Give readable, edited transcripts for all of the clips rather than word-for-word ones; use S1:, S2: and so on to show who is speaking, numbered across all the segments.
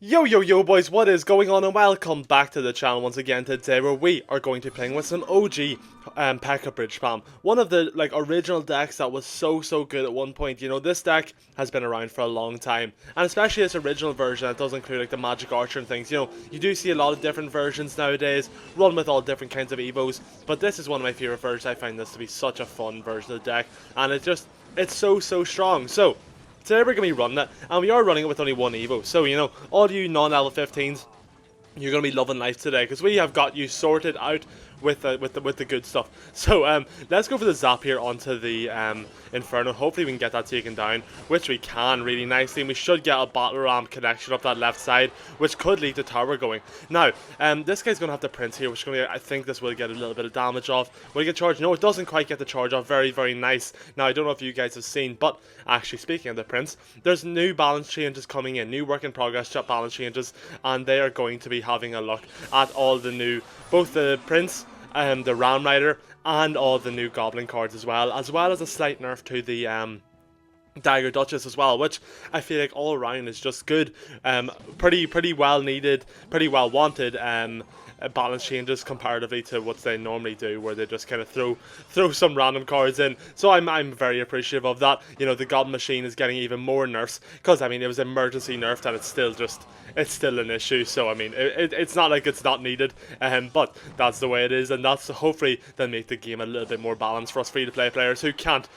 S1: Yo yo yo boys, what is going on and welcome back to the channel once again today where we are going to be playing with some OG Pekka Bridge Spam. One of the original decks that was so good at one point. You know, this deck has been around for a long time, and especially this original version that does include like the Magic Archer and things. You know, you do see a lot of different versions nowadays, run with all different kinds of evos, but this is one of my favorite versions. I find this to be such a fun version of the deck, and it's so strong. So today we're going to be running it, and we are running it with only one Evo. So, you know, all you non-level 15s, you're going to be loving life today, because we have got you sorted out with the good stuff. So let's go for the zap here onto the Inferno. Hopefully we can get that taken down, which we can really nicely, and we should get a battle ram connection up that left side, which could lead to tower going. Now this guy's gonna have the Prince here, which is gonna, I think this will get a little bit of damage off. Will it get charged? No, it doesn't quite get the charge off. Very nice. Now I don't know if you guys have seen, but actually speaking of the Prince, there's new balance changes coming in, new work in progress balance changes, and they are going to be having a look at all the new, both the Prince, the Ram Rider, and all the new Goblin cards as well as a slight nerf to the Dagger Duchess as well, which I feel like all around is just good. Pretty well needed, pretty well wanted balance changes comparatively to what they normally do, where they just kind of throw some random cards in. So I'm very appreciative of that. You know, the Goblin Machine is getting even more nerfs, because I mean it was emergency nerfed and it's still an issue. So I mean it's not like it's not needed, but that's the way it is, and that's hopefully they'll make the game a little bit more balanced for us free to play players who can't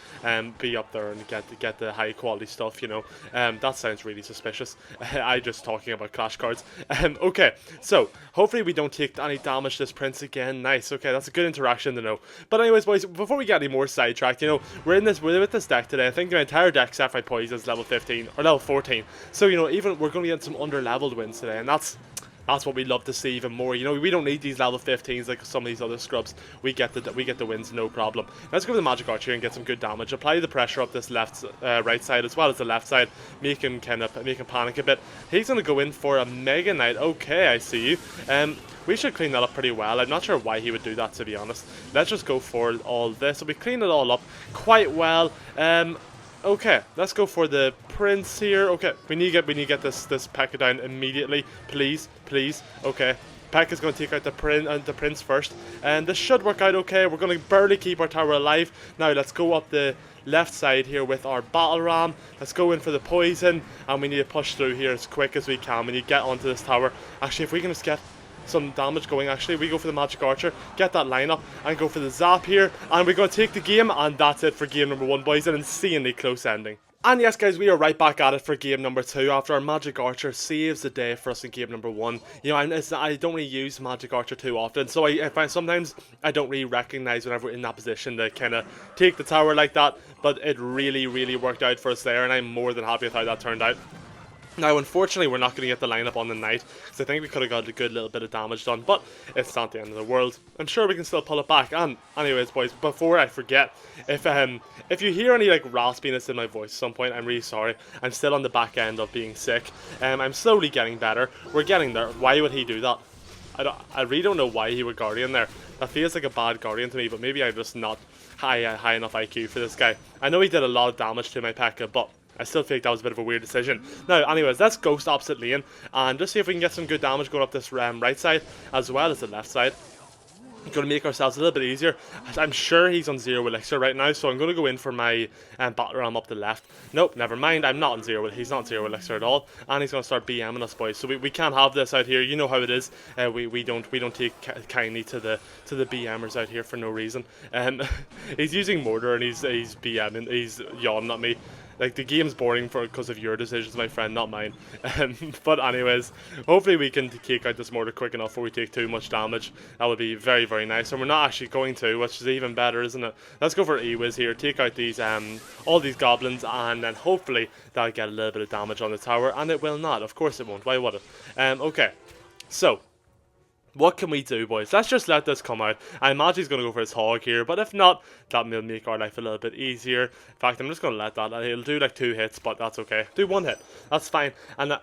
S1: be up there and get the high quality stuff. You know, that sounds really suspicious. I just talking about Clash cards. Okay, so hopefully we don't take any damage to this Prince again. Nice. Okay, that's a good interaction to know. But anyways, boys, before we get any more sidetracked, you know, we're with this deck today. I think the entire deck except for Poison is level 15 or level 14. So you know, even we're going to get some under-leveled wins today, and that's what we love to see even more. You know, we don't need these level 15s like some of these other scrubs. We get the wins, no problem. Let's go with the Magic Archer and get some good damage. Apply the pressure up this right side as well as the left side. Make him panic a bit. He's gonna go in for a Mega Knight. Okay, I see you. We should clean that up pretty well. I'm not sure why he would do that, to be honest. Let's just go for all this. So we clean it all up quite well. Okay, let's go for the Prince here. Okay, we need to get this Pekka down immediately, please. Okay, Pekka's going to take out the Prince first, and this should work out okay. We're going to barely keep our tower alive. Now let's go up the left side here with our battle ram. Let's go in for the poison, and we need to push through here as quick as we can. We need to get onto this tower. Actually, if we can just get some damage going, actually we go for the Magic Archer, get that line up, and go for the zap here, and we're going to take the game, and that's it for game number 1, boys. An insanely close ending. And yes, guys, we are right back at it for game number 2 after our Magic Archer saves the day for us in game number 1. You know, I don't really use Magic Archer too often, so I find sometimes I don't really recognize whenever we're in that position to kind of take the tower like that, but it really worked out for us there, and I'm more than happy with how that turned out. Now, unfortunately, we're not going to get the lineup on the Knight, because I think we could have got a good little bit of damage done, but it's not the end of the world. I'm sure we can still pull it back. And anyways, boys, before I forget, if you hear any like raspiness in my voice at some point, I'm really sorry. I'm still on the back end of being sick. I'm slowly getting better. We're getting there. Why would he do that? I really don't know why he would Guardian there. That feels like a bad Guardian to me, but maybe I'm just not high enough IQ for this guy. I know he did a lot of damage to my Pekka, but I still think that was a bit of a weird decision. Now, anyways, let's ghost opposite lane and just see if we can get some good damage going up this right side as well as the left side. Going to make ourselves a little bit easier. I'm sure he's on 0 elixir right now, so I'm going to go in for my battle ram up the left. Nope, never mind. I'm not on 0. He's not 0 elixir at all, and he's going to start BMing us, boys. So we can't have this out here. You know how it is. We don't take kindly to the BMers out here for no reason. He's using mortar and he's BMing. He's yawning at me. Like, the game's boring because of your decisions, my friend, not mine. But anyways, hopefully we can take out this mortar quick enough before we take too much damage. That would be very nice, and we're not actually going to, which is even better, isn't it? Let's go for E-Wiz here, take out these all these goblins, and then hopefully that'll get a little bit of damage on the tower, and it will not. Of course it won't. Why would it? Okay, so what can we do, boys? Let's just let this come out. I imagine he's going to go for his hog here, but if not, that will make our life a little bit easier. In fact, I'm just going to let that. He'll do like 2 hits, but that's okay. Do 1 hit. That's fine. And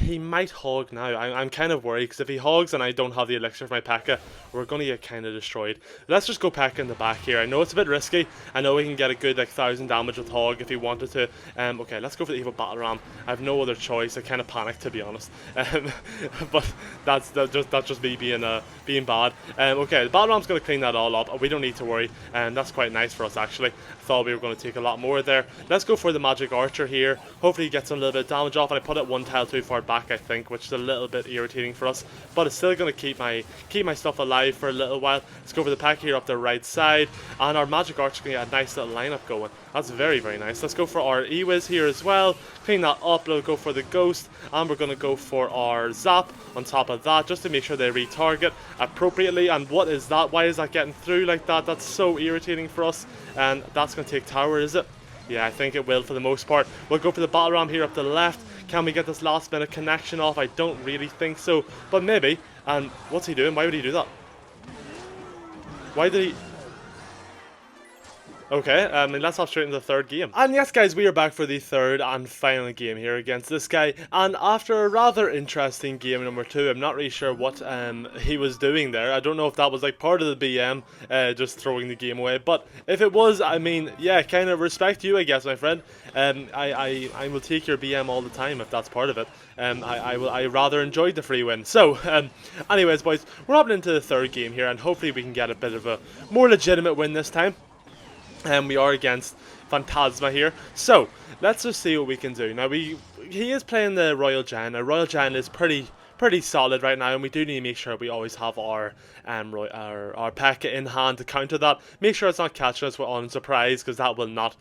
S1: he might hog now. I'm kind of worried, because if he hogs and I don't have the elixir for my Pekka, we're going to get kind of destroyed. Let's just go Pekka in the back here. I know it's a bit risky. I know he can get a good like 1,000 damage with hog if he wanted to. Okay, let's go for the evil battle ram. I have no other choice. I kind of panicked, to be honest. But that's just me being bad. Okay, the battle ram's going to clean that all up. We don't need to worry. That's quite nice for us, actually. I thought we were going to take a lot more there. Let's go for the magic archer here. Hopefully he gets a little bit of damage off, and I put it one tile too far back, I think, which is a little bit irritating for us, but it's still going to keep my stuff alive for a little while. Let's go for the pack here up the right side, and our magic archer is going to get a nice little lineup going. That's very, very nice. Let's go for our E-Wiz here as well. Clean that up. We'll go for the ghost, and we're going to go for our zap on top of that, just to make sure they retarget appropriately. And what is that? Why is that getting through like that? That's so irritating for us. And that's going to take tower, is it? Yeah, I think it will for the most part. We'll go for the battle ram here up the left. Can we get this last minute connection off? I don't really think so, but maybe. And what's he doing? Why would he do that? Why did he... Okay, let's hop straight into the third game. And yes, guys, we are back for the third and final game here against this guy. And after a rather interesting game number 2, I'm not really sure what he was doing there. I don't know if that was like part of the BM, just throwing the game away. But if it was, I mean, yeah, kind of respect you, I guess, my friend. I will take your BM all the time if that's part of it. I rather enjoyed the free win. So, anyways, boys, we're hopping into the third game here, and hopefully we can get a bit of a more legitimate win this time. We are against Phantasma here, so let's just see what we can do. Now he is playing the Royal Gen. Now Royal Gen is pretty solid right now, and we do need to make sure we always have our Pekka in hand to counter that. Make sure it's not catching us on surprise, because that will not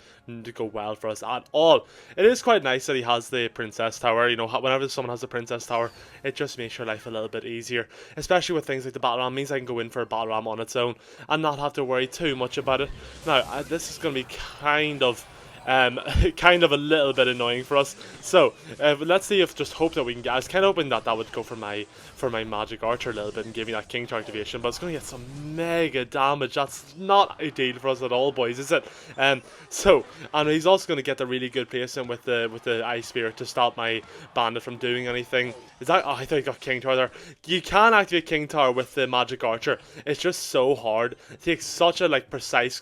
S1: go well for us at all. It is quite nice that he has the Princess Tower. You know, whenever someone has the Princess Tower, it just makes your life a little bit easier, especially with things like the battle ram. It means I can go in for a battle ram on its own and not have to worry too much about it. Now this is going to be kind of a little bit annoying for us. So let's see if just hope that we can get. I was kind of hoping that would go for my magic archer a little bit and give me that king tower activation, but it's going to get some mega damage. That's not ideal for us at all, boys, is it? And he's also going to get the really good placement with the ice spirit to stop my bandit from doing anything. Is that? Oh, I thought he got king tower there. You can activate king tower with the magic archer. It's just so hard. It takes such a precise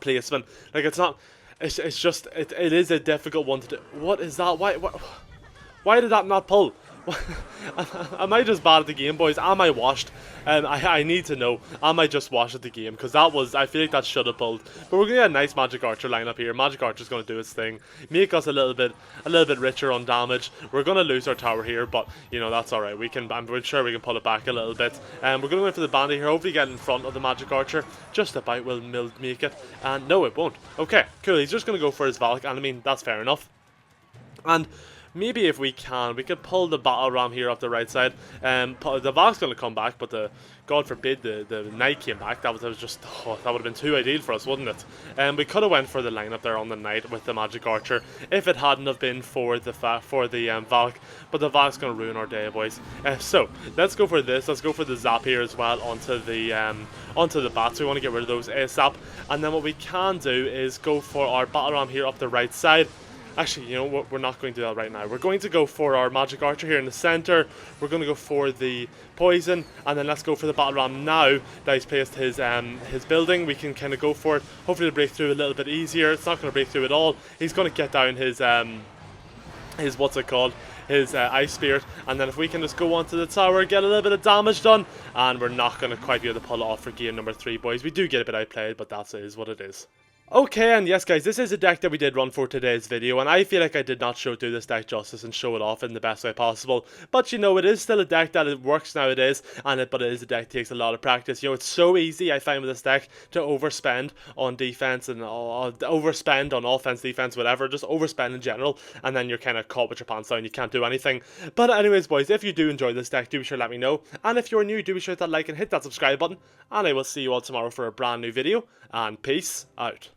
S1: placement. Like it's not. It's just it is a difficult one to do. What is that? Why did that not pull? Am I just bad at the game, boys? Am I washed? I need to know. Am I just washed at the game? Because I feel like that should have pulled. But we're gonna get a nice magic archer lineup here. Magic archer's gonna do its thing, make us a little bit richer on damage. We're gonna lose our tower here, but you know that's all right. I'm sure we can pull it back a little bit. We're gonna go in for the bandit here. Hopefully get in front of the magic archer. Just about will make it. And no, it won't. Okay, cool. He's just gonna go for his Valk, and I mean that's fair enough. And maybe if we could pull the battle ram here off the right side. The Valk's going to come back, but God forbid the knight came back. That would have been too ideal for us, wouldn't it? We could have went for the lineup there on the knight with the magic archer if it hadn't have been for the Valk. But the Valk's going to ruin our day, boys. So let's go for this. Let's go for the zap here as well onto the bats. We want to get rid of those ASAP. And then what we can do is go for our battle ram here up the right side. Actually, you know what? We're not going to do that right now. We're going to go for our magic archer here in the center. We're going to go for the poison, and then let's go for the battle ram now that he's placed his building. We can kind of go for it. Hopefully, to break through a little bit easier. It's not going to break through at all. He's going to get down his what's it called? His ice spirit, and then if we can just go onto the tower, get a little bit of damage done, and we're not going to quite be able to pull it off for game number 3, boys. We do get a bit outplayed, but that is what it is. Okay, and yes guys, this is a deck that we did run for today's video, and I feel like I did not do this deck justice and show it off in the best way possible. But you know, it is still a deck that it works nowadays, but it is a deck that takes a lot of practice. You know, it's so easy, I find, with this deck to overspend on defense and overspend on offense, defense, whatever, just overspend in general, and then you're kind of caught with your pants down, you can't do anything. But anyways, boys, if you do enjoy this deck, do be sure to let me know, and if you're new, do be sure to like and hit that subscribe button, and I will see you all tomorrow for a brand new video, and peace out.